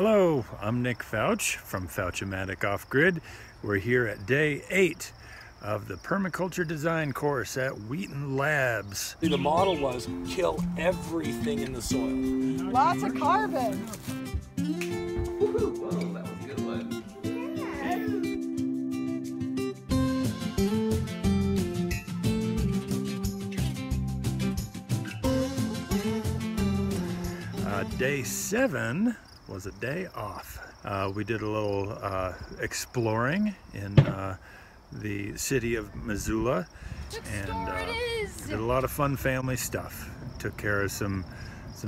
Hello, I'm Nick Fouch from Fouch-O-Matic Off-Grid. We're here at day 8 of the Permaculture Design course at Wheaton Labs. The model was kill everything in the soil. Lots of carbon. Whoa, that was a good one. Day 7 was a day off. We did a little exploring in the city of Missoula, and did a lot of fun family stuff. Took care of some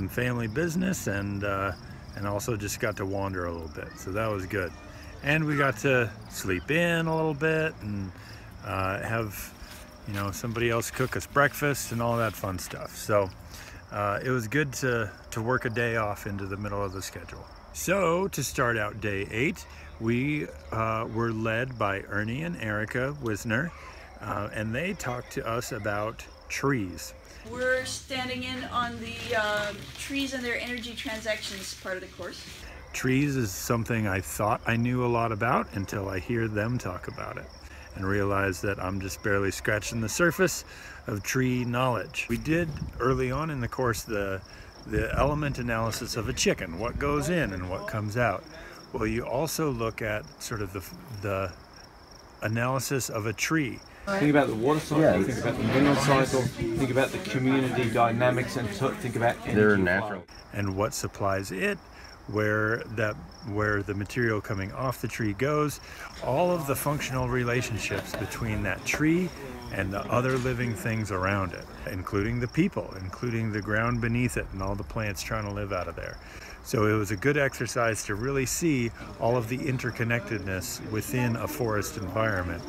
family business, and also just got to wander a little bit, so that was good. And we got to sleep in a little bit and have somebody else cook us breakfast and all that fun stuff. So it was good to work a day off into the middle of the schedule. So to start out day 8, we were led by Ernie and Erica Wisner, and they talked to us about trees. We're standing in on the trees and their energy transactions part of the course. Trees is something I thought I knew a lot about until I hear them talk about it, and realize that I'm just barely scratching the surface of tree knowledge. We did early on in the course the element analysis of a chicken, what goes in and what comes out. Well, you also look at sort of the analysis of a tree. Think about the water cycle, think about the mineral cycle, think about the community dynamics, and think about energy. They're natural. And what supplies it, where the material coming off the tree goes, all of the functional relationships between that tree and the other living things around it, including the people, including the ground beneath it and all the plants trying to live out of there. So it was a good exercise to really see all of the interconnectedness within a forest environment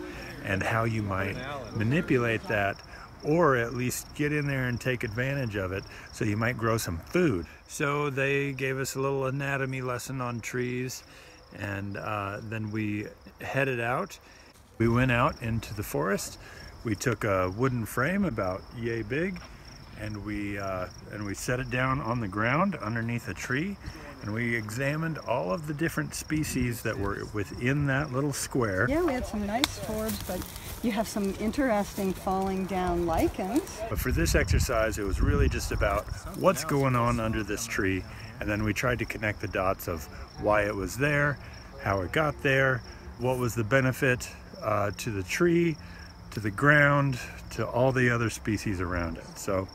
and how you might manipulate that, or at least get in there and take advantage of it so you might grow some food. So they gave us a little anatomy lesson on trees, and then we headed out. We went out into the forest. We took a wooden frame about yay big, and we set it down on the ground underneath a tree, and we examined all of the different species that were within that little square. Yeah, we had some nice forbs, but you have some interesting falling down lichens. But for this exercise, it was really just about what's going on under this tree, and then we tried to connect the dots of why it was there, how it got there, what was the benefit to the tree, to the ground, to all the other species around it. So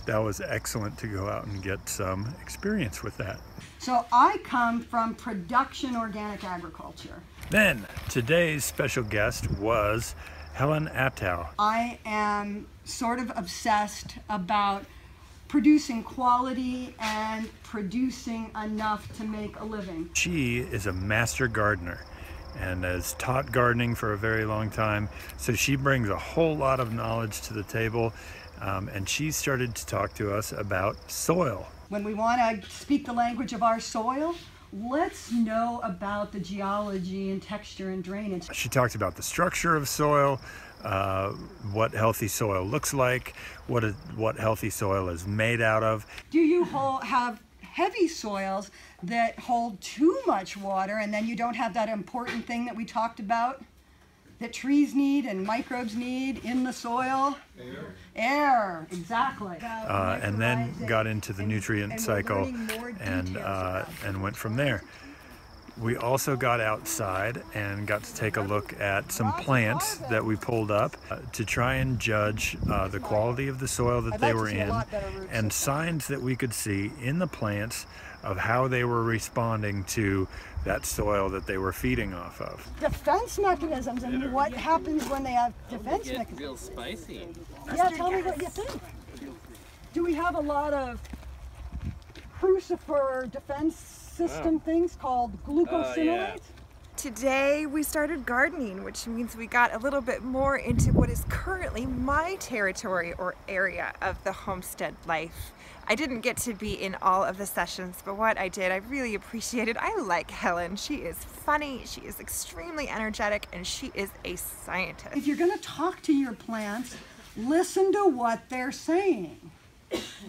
that was excellent to go out and get some experience with that. So I come from production organic agriculture. Then today's special guest was Helen Attow. I am sort of obsessed about producing quality and producing enough to make a living. She is a master gardener and has taught gardening for a very long time, so she brings a whole lot of knowledge to the table, and she started to talk to us about soil. When we want to speak the language of our soil, let's know about the geology and texture and drainage. She talked about the structure of soil, what healthy soil looks like, what healthy soil is made out of. Do you have heavy soils that hold too much water, and then you don't have that important thing that we talked about that trees need and microbes need in the soil? Air, exactly. And then got into the nutrient cycle and went from there. We also got outside and got to take a look at some plants that we pulled up to try and judge the quality of the soil that they were in, and signs that we could see in the plants of how they were responding to that soil that they were feeding off of. Defense mechanisms, and what happens when they have defense mechanisms? Real spicy. Yeah, tell me what you think. Do we have a lot of crucifer defense system things called glucosinolates? Today we started gardening, which means we got a little bit more into what is currently my territory or area of the homestead life. I didn't get to be in all of the sessions, but what I did, I really appreciated. I like Helen. She is funny, she is extremely energetic, and she is a scientist. If you're going to talk to your plants, listen to what they're saying.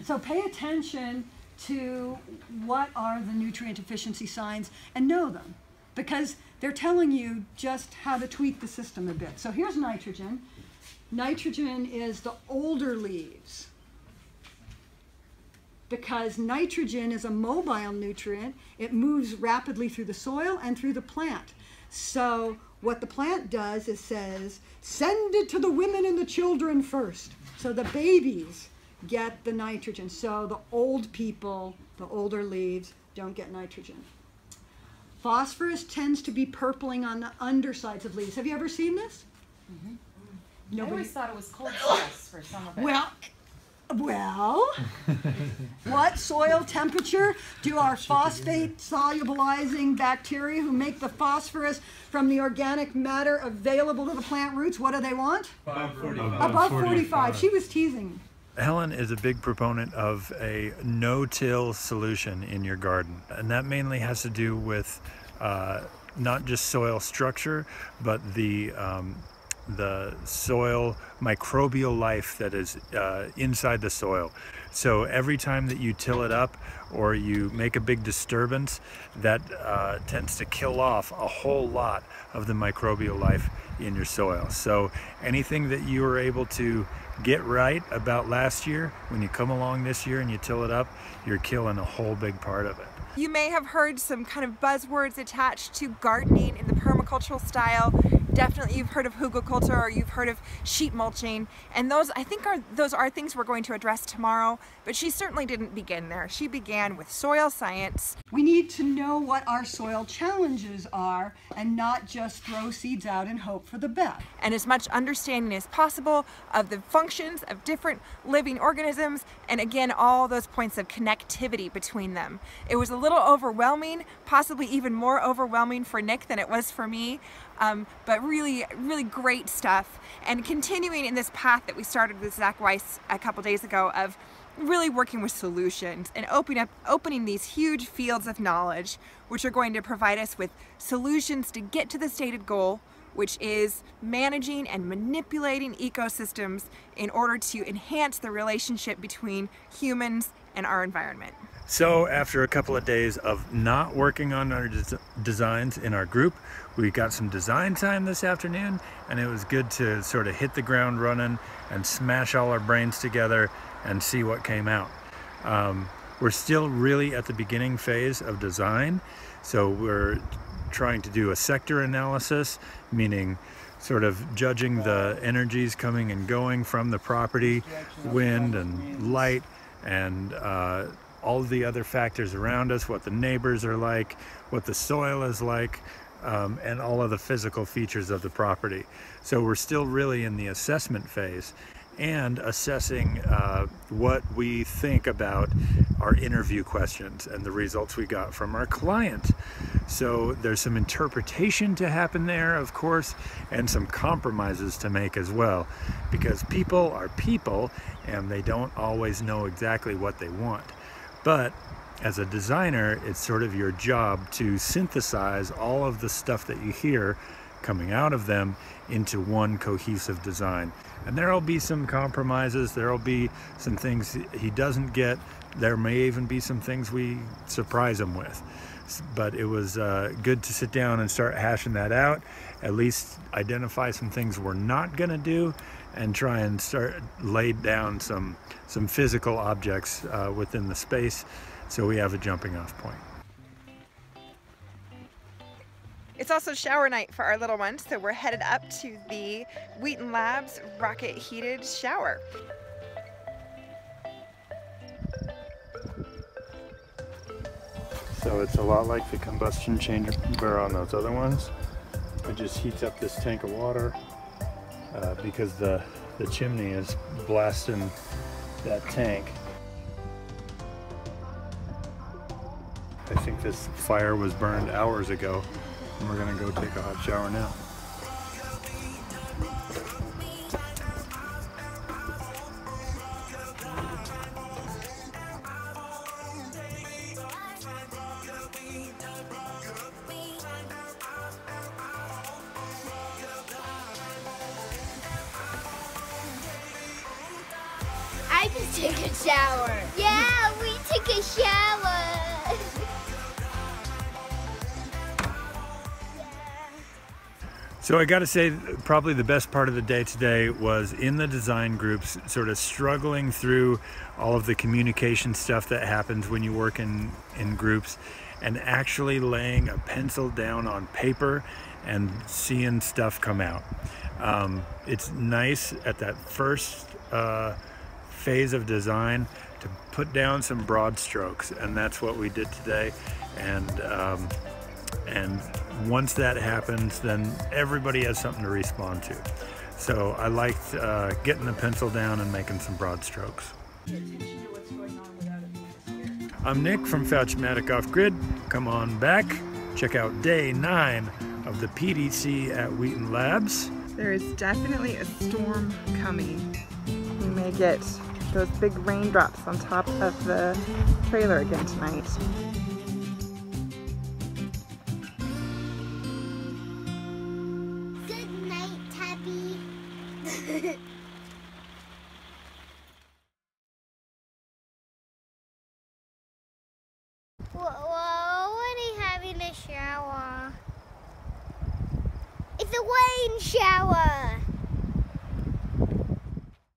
So pay attention to what are the nutrient efficiency signs and know them, because they're telling you just how to tweak the system a bit. So here's nitrogen. Nitrogen is the older leaves, because nitrogen is a mobile nutrient. It moves rapidly through the soil and through the plant. So what the plant does is says, send it to the women and the children first. So the babies get the nitrogen. So the old people, the older leaves, don't get nitrogen. Phosphorus tends to be purpling on the undersides of leaves. Have you ever seen this? Mm-hmm. Nobody? I always thought it was cold stress for some of it. Well, what soil temperature do our phosphate solubilizing bacteria who make the phosphorus from the organic matter available to the plant roots, what do they want? Above 45. She was teasing. Helen is a big proponent of a no-till solution in your garden, and that mainly has to do with not just soil structure, but the soil microbial life that is inside the soil. So every time that you till it up or you make a big disturbance, that tends to kill off a whole lot of the microbial life in your soil. So anything that you were able to get right about last year, when you come along this year and you till it up, you're killing a whole big part of it. You may have heard some kind of buzzwords attached to gardening in the permacultural style. Definitely you've heard of hugelkultur, or you've heard of sheet mulching, and those I think those are things we're going to address tomorrow, but she certainly didn't begin there. She began with soil science. We need to know what our soil challenges are and not just throw seeds out and hope for the best. And as much understanding as possible of the functions of different living organisms, and again, all those points of connectivity between them. It was a little overwhelming, possibly even more overwhelming for Nick than it was for me, but really, really great stuff. And continuing in this path that we started with Zach Weiss a couple days ago of really working with solutions and opening these huge fields of knowledge, which are going to provide us with solutions to get to the stated goal, which is managing and manipulating ecosystems in order to enhance the relationship between humans and our environment. So after a couple of days of not working on our designs in our group, we got some design time this afternoon, and it was good to sort of hit the ground running and smash all our brains together and see what came out. We're still really at the beginning phase of design, so we're trying to do a sector analysis, meaning sort of judging the energies coming and going from the property, wind and light, and all the other factors around us, what the neighbors are like, what the soil is like, and all of the physical features of the property. So we're still really in the assessment phase and assessing what we think about our interview questions and the results we got from our client. So there's some interpretation to happen there, of course, and some compromises to make as well, because people are people and they don't always know exactly what they want. But as a designer, it's sort of your job to synthesize all of the stuff that you hear coming out of them into one cohesive design. And there'll be some compromises, there'll be some things he doesn't get, there may even be some things we surprise him with. But it was good to sit down and start hashing that out, at least identify some things we're not gonna do, and try and start lay down some physical objects within the space, so we have a jumping off point. It's also shower night for our little ones, so we're headed up to the Wheaton Labs rocket heated shower. So it's a lot like the combustion chamber on those other ones. It just heats up this tank of water because the chimney is blasting that tank. I think this fire was burned hours ago, and we're gonna go take a hot shower now. I just take a shower. Yeah, we took a shower. So I got to say, probably the best part of the day today was in the design groups, sort of struggling through all of the communication stuff that happens when you work in groups, and actually laying a pencil down on paper and seeing stuff come out. It's nice at that first phase of design to put down some broad strokes, and that's what we did today. And once that happens, then everybody has something to respond to. So I liked getting the pencil down and making some broad strokes. I'm Nick from Fouch Off Grid. Come on back, check out day 9 of the PDC at Wheaton Labs. There is definitely a storm coming. We may get those big raindrops on top of the trailer again tonight. Whoa, what are you having a shower? It's a rain shower!